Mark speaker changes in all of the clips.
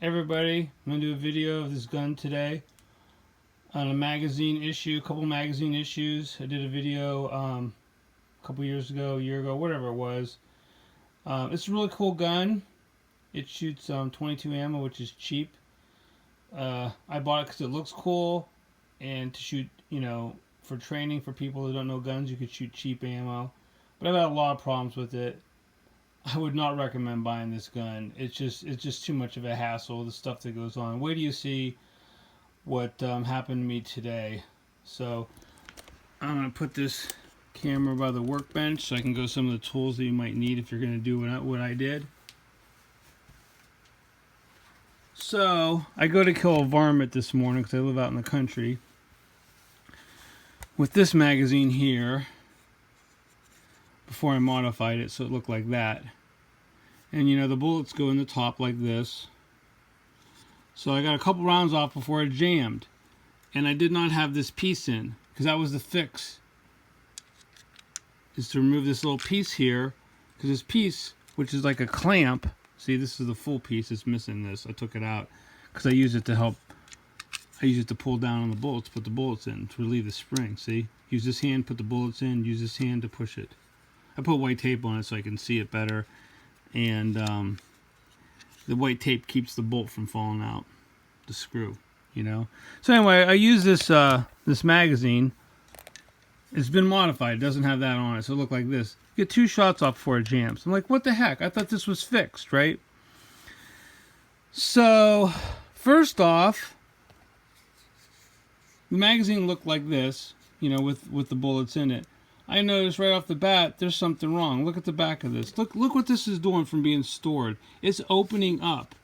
Speaker 1: Everybody, I'm going to do a video of this gun today on a magazine issue, a couple magazine issues. I did a video a couple years ago, a year ago, whatever it was. It's a really cool gun. It shoots 22 ammo, which is cheap. I bought it because it looks cool, and to shoot, for training for people who don't know guns, you could shoot cheap ammo. But I've had a lot of problems with it. I would not recommend buying this gun. It's just too much of a hassle, the stuff that goes on. Wait till you see what happened to me today. So I'm going to put this camera by the workbench so I can go some of the tools that you might need if you're going to do what I did. So I go to kill a varmint this morning because I live out in the country with this magazine here. Before I modified it so it looked like that. And the bullets go in the top like this. So I got a couple rounds off before it jammed. And I did not have this piece in, because that was the fix. Is to remove this little piece here, because this piece, which is like a clamp, see, this is the full piece, it's missing this. I took it out because I use it to help. I use it to pull down on the bullets, put the bullets in to relieve the spring. See, use this hand, put the bullets in, use this hand to push it. I put white tape on it so I can see it better, and the white tape keeps the bolt from falling out, the screw, So anyway, I use this this magazine. It's been modified. It doesn't have that on it, so it looked like this. You get 2 shots off before it jams. I'm like, what the heck? I thought this was fixed, right? So first off, the magazine looked like this, with the bullets in it. I noticed right off the bat there's something wrong. Look at the back of this. Look what this is doing from being stored. It's opening up.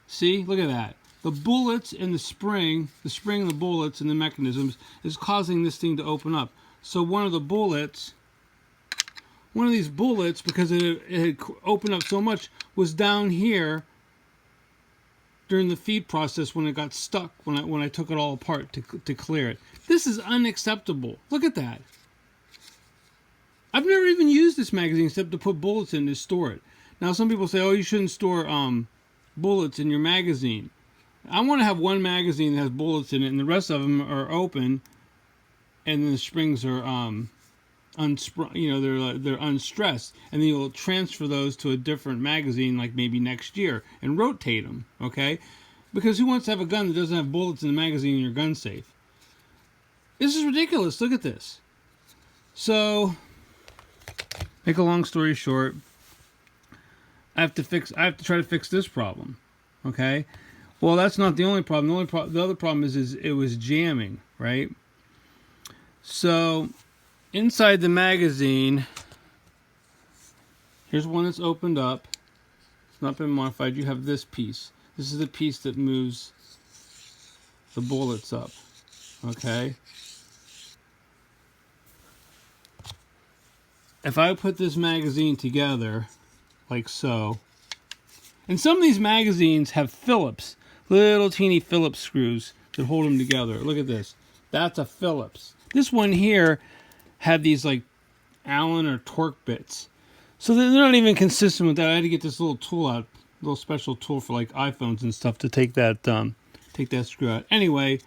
Speaker 1: See? Look at that. The bullets and the spring and the bullets and the mechanisms is causing this thing to open up. So one of these bullets, because it had opened up so much, was down here during the feed process when it got stuck, when I took it all apart to clear it. This is unacceptable. Look at that. I've never even used this magazine except to put bullets in to store it. Now some people say, oh, you shouldn't store bullets in your magazine. I want to have one magazine that has bullets in it and the rest of them are open, and then the springs are they're unstressed, and then you'll transfer those to a different magazine like maybe next year and rotate them, okay? Because who wants to have a gun that doesn't have bullets in the magazine in your gun safe? This is ridiculous. Look at this. So make a long story short, I have to try to fix this problem. Okay? Well, that's not the only problem. The other problem is it was jamming, right? So inside the magazine, here's one that's opened up. It's not been modified. You have this piece. This is the piece that moves the bullets up. Okay? If I put this magazine together, like so, and some of these magazines have Phillips, little teeny Phillips screws that hold them together. Look at this. That's a Phillips. This one here had these like Allen or torque bits. So they're not even consistent with that. I had to get this little tool out, little special tool for like iPhones and stuff to take that screw out. Anyway,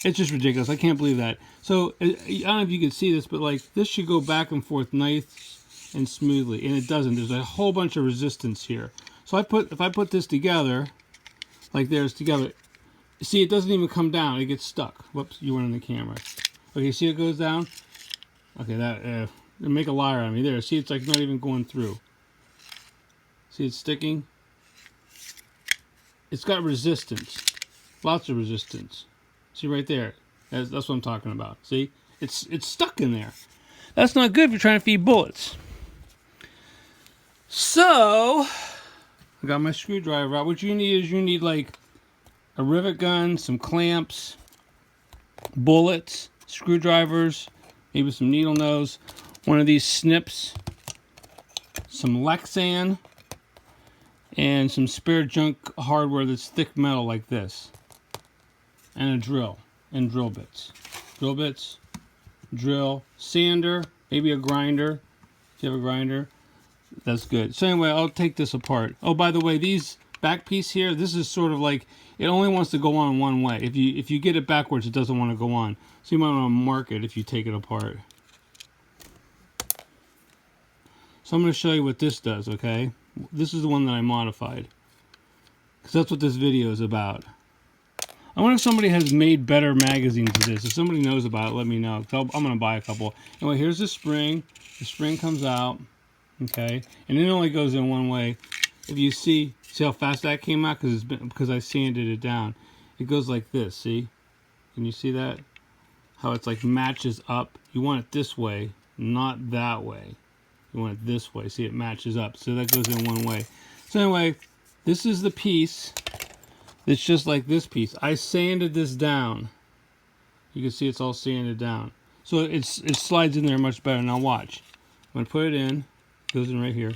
Speaker 1: it's just ridiculous. I can't believe that. So I don't know if you can see this, but like this should go back and forth nice and smoothly, and it doesn't. There's a whole bunch of resistance here. So if I put this together, like there's together, see, it doesn't even come down. It gets stuck. Whoops, you went on the camera. Okay, see it goes down. Okay, that make a liar out of me there. See, it's like not even going through. See, it's sticking. It's got resistance, lots of resistance. See right there, that's what I'm talking about. See, it's stuck in there. That's not good if you're trying to feed bullets. So I got my screwdriver out. What you need like a rivet gun, some clamps, bullets, screwdrivers, maybe some needle nose, one of these snips, some Lexan, and some spare junk hardware that's thick metal like this. And a drill and drill bits, drill, sander, maybe a grinder. If you have a grinder, that's good. So anyway, I'll take this apart. Oh, by the way, these back piece here, this is sort of like, it only wants to go on one way. If you get it backwards, it doesn't want to go on. So you might want to mark it if you take it apart. So I'm going to show you what this does, okay? This is the one that I modified, because that's what this video is about. I wonder if somebody has made better magazines of this. If somebody knows about it, let me know. I'm going to buy a couple. Anyway, here's the spring. The spring comes out, okay? And it only goes in one way. If you see how fast that came out? Because I sanded it down. It goes like this, see? Can you see that? How it's like matches up. You want it this way, not that way. You want it this way. See, it matches up. So that goes in one way. So anyway, this is the piece. It's just like this piece. I sanded this down. You can see it's all sanded down. So it slides in there much better. Now watch. I'm going to put it in. It goes in right here.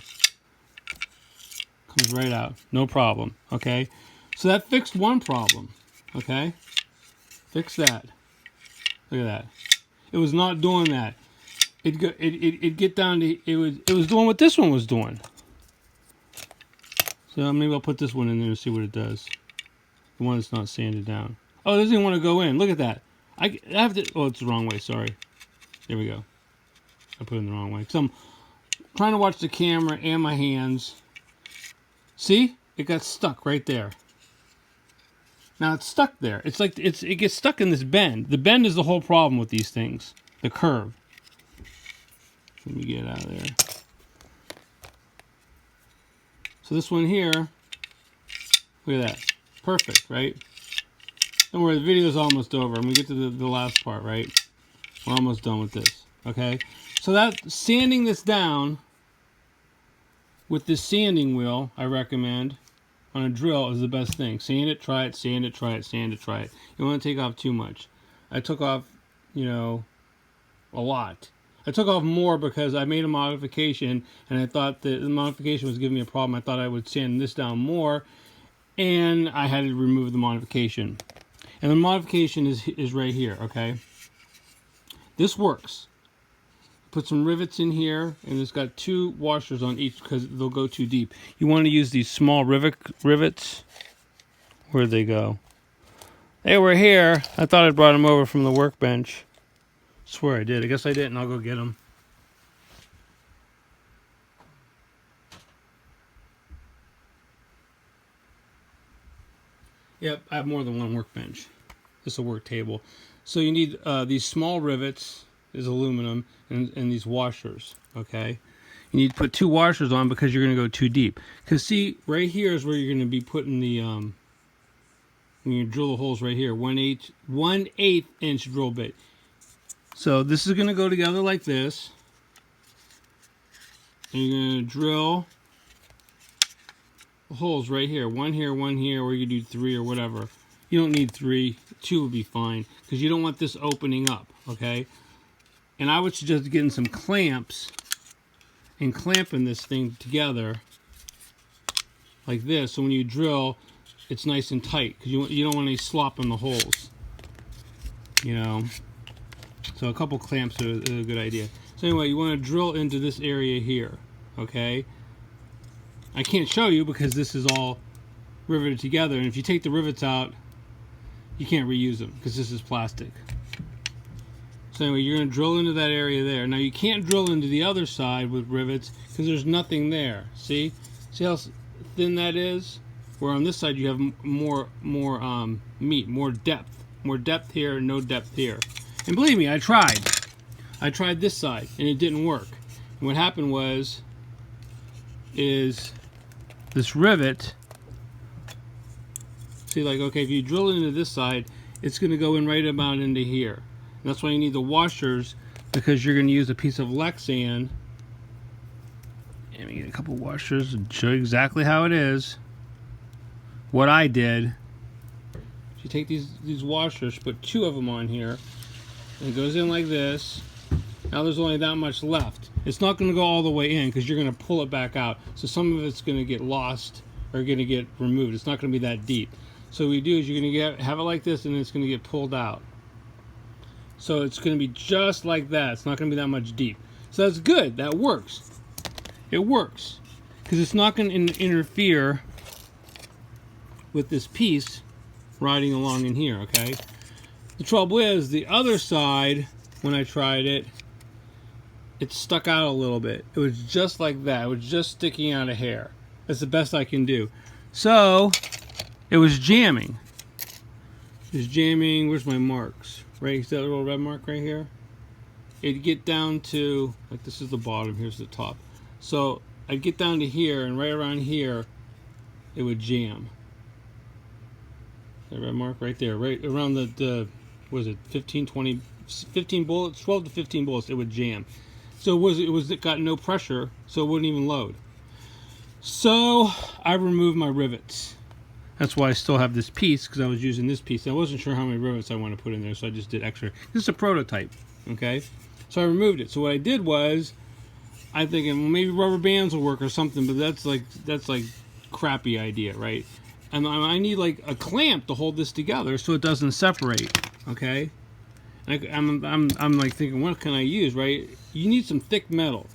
Speaker 1: Comes right out. No problem. Okay? So that fixed one problem. Okay? Fix that. Look at that. It was not doing that. It get down to it was doing what this one was doing. So maybe I'll put this one in there and see what it does. The one that's not sanded down. Oh, it doesn't even want to go in. Look at that. I have to. Oh, it's the wrong way. Sorry. There we go. I put it in the wrong way. So I'm trying to watch the camera and my hands. See? It got stuck right there. Now it's stuck there. It's like it gets stuck in this bend. The bend is the whole problem with these things. The curve. Let me get out of there. So this one here, look at that. Perfect, right? Don't worry, the video's almost over. I'm going to get to the last part, right? We're almost done with this, okay? So that sanding this down with this sanding wheel, I recommend, on a drill is the best thing. Sand it, try it, sand it, try it, sand it, try it. You don't want to take off too much. I took off, you know, a lot. I took off more because I made a modification, and I thought that the modification was giving me a problem. I thought I would sand this down more, and I had to remove the modification. And the modification is right here, okay? This works. Put some rivets in here, and it's got 2 washers on each because they'll go too deep. You want to use these small rivets. Where'd they go? They were here. I thought I brought them over from the workbench. Swear I did. I guess I didn't. I'll go get them. Yep, I have more than one workbench. This is a work table. So you need these small rivets, is aluminum, and these washers, okay? You need to put 2 washers on because you're going to go too deep. Because see, right here is where you're going to be putting the, when you drill the holes right here, 1/8 inch drill bit. So this is going to go together like this. And you're going to drill the holes right here. 1 here, 1 here, or you do 3 or whatever. You don't need 3. 2 would be fine because you don't want this opening up, okay? And I would suggest getting some clamps and clamping this thing together like this. So when you drill, it's nice and tight because you don't want any slop in the holes, you know? So a couple clamps are a good idea. So anyway, you want to drill into this area here, okay? I can't show you because this is all riveted together, and if you take the rivets out, you can't reuse them because this is plastic. So anyway, you're going to drill into that area there. Now you can't drill into the other side with rivets because there's nothing there. See how thin that is? Where on this side you have more meat, more depth here, no depth here. And believe me, I tried this side and it didn't work. And what happened is this rivet, see, like, okay, if you drill it into this side, it's going to go in right about into here. And that's why you need the washers, because you're going to use a piece of Lexan. Let me get a couple washers and show you exactly how it is. What I did, you take these washers, put 2 of them on here, and it goes in like this. Now there's only that much left. It's not going to go all the way in because you're going to pull it back out. So some of it's going to get lost or going to get removed. It's not going to be that deep. So what we do is you're going to have it like this, and then it's going to get pulled out. So it's going to be just like that. It's not going to be that much deep. So that's good. That works. It works because it's not going to interfere with this piece riding along in here, okay? The trouble is, the other side, when I tried it, it stuck out a little bit. It was just like that. It was just sticking out a hair. That's the best I can do. So, it was jamming. It was jamming, where's my marks? Right, is that a little red mark right here? It'd get down to, like this is the bottom, here's the top. So, I'd get down to here, and right around here, it would jam. That red mark right there, right around the what was it, 15 bullets, 12 to 15 bullets, it would jam. So it got no pressure, so it wouldn't even load. So I removed my rivets. That's why I still have this piece, because I was using this piece. I wasn't sure how many rivets I want to put in there, so I just did extra. This is a prototype, okay? So I removed it. So what I did was, I'm thinking, well, maybe rubber bands will work or something, but that's like crappy idea, right? And I need like a clamp to hold this together so it doesn't separate, okay? And I'm like thinking, what can I use, right? You need some thick metal,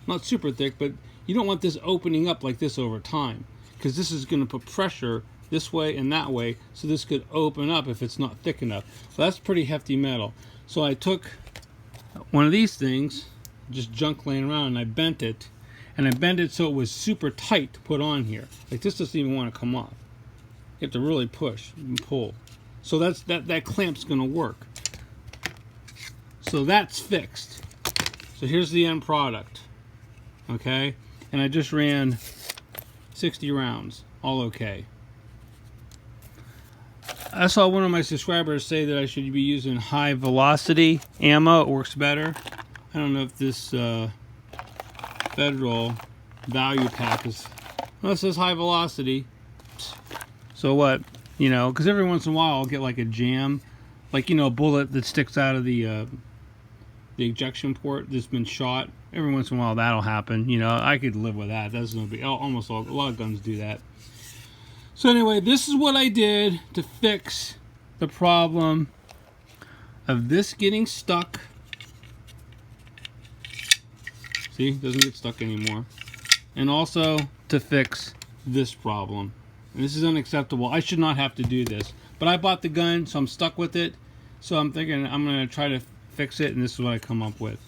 Speaker 1: not super thick, but you don't want this opening up like this over time, because this is going to put pressure this way and that way, so this could open up if it's not thick enough. So that's pretty hefty metal. So I took one of these things, just junk laying around, and I bent it, so it was super tight to put on here. Like this doesn't even want to come off. You have to really push and pull. So that clamp's going to work. So that's fixed. So here's the end product. Okay? And I just ran 60 rounds. All okay. I saw one of my subscribers say that I should be using high velocity ammo. It works better. I don't know if this Federal value pack is... Well, it says high velocity. So what? You know, because every once in a while I'll get like a jam. Like, you know, a bullet that sticks out of the ejection port that's been shot. Every once in a while that'll happen. You know, I could live with that. That's no big. Almost a lot of guns do that. So anyway, this is what I did to fix the problem of this getting stuck. See, it doesn't get stuck anymore. And also to fix this problem. And this is unacceptable. I should not have to do this. But I bought the gun, so I'm stuck with it. So I'm thinking I'm going to try to fix it, and this is what I come up with.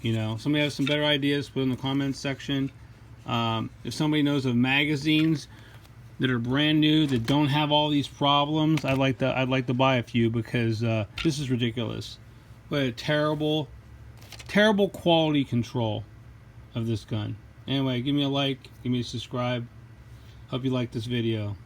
Speaker 1: You know, somebody has some better ideas, put in the comments section. If somebody knows of magazines that are brand new, that don't have all these problems, I'd like to buy a few, because this is ridiculous. What a terrible quality control of this gun. Anyway, give me a like, give me a subscribe. Hope you like this video.